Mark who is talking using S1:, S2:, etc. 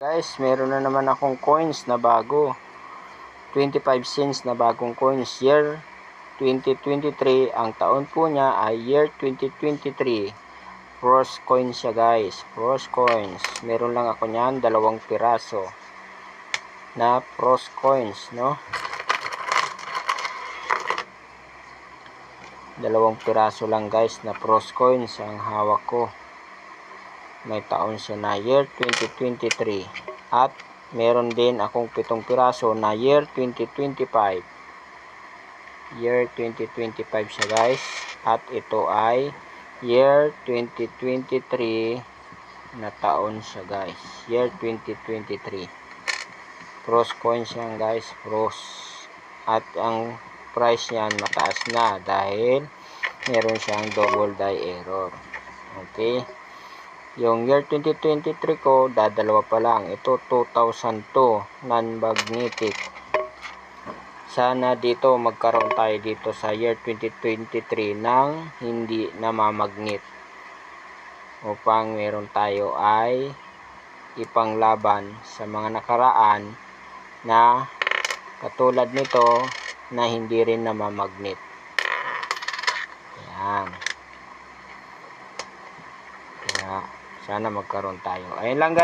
S1: Guys, meron na naman akong coins na bago. 25 cents na bagong coins. Year 2023. Ang taon po niya ay year 2023. Frost coins siya guys. Frost coins. Meron lang ako niyan, 2 piraso na frost coins, no? 2 piraso lang guys na frost coins ang hawak ko. May taon siya na year 2023. At meron din akong 7 piraso na year 2025. Year 2025 siya guys. At ito ay year 2023 na taon siya guys. Year 2023. Frost coins yan guys. Frost. At ang price niyan mataas na dahil meron siyang double die error. Okay. Yung year 2023 ko, dadalawa pa lang. Ito 2002, non-magnetic. Sana dito magkaroon tayo dito sa year 2023 ng hindi namamagnet. Upang meron tayo ay ipanglaban sa mga nakaraan na katulad nito na hindi rin namamagnet. Yan. Kaya sana magkaroon tayo. Ayun lang guys.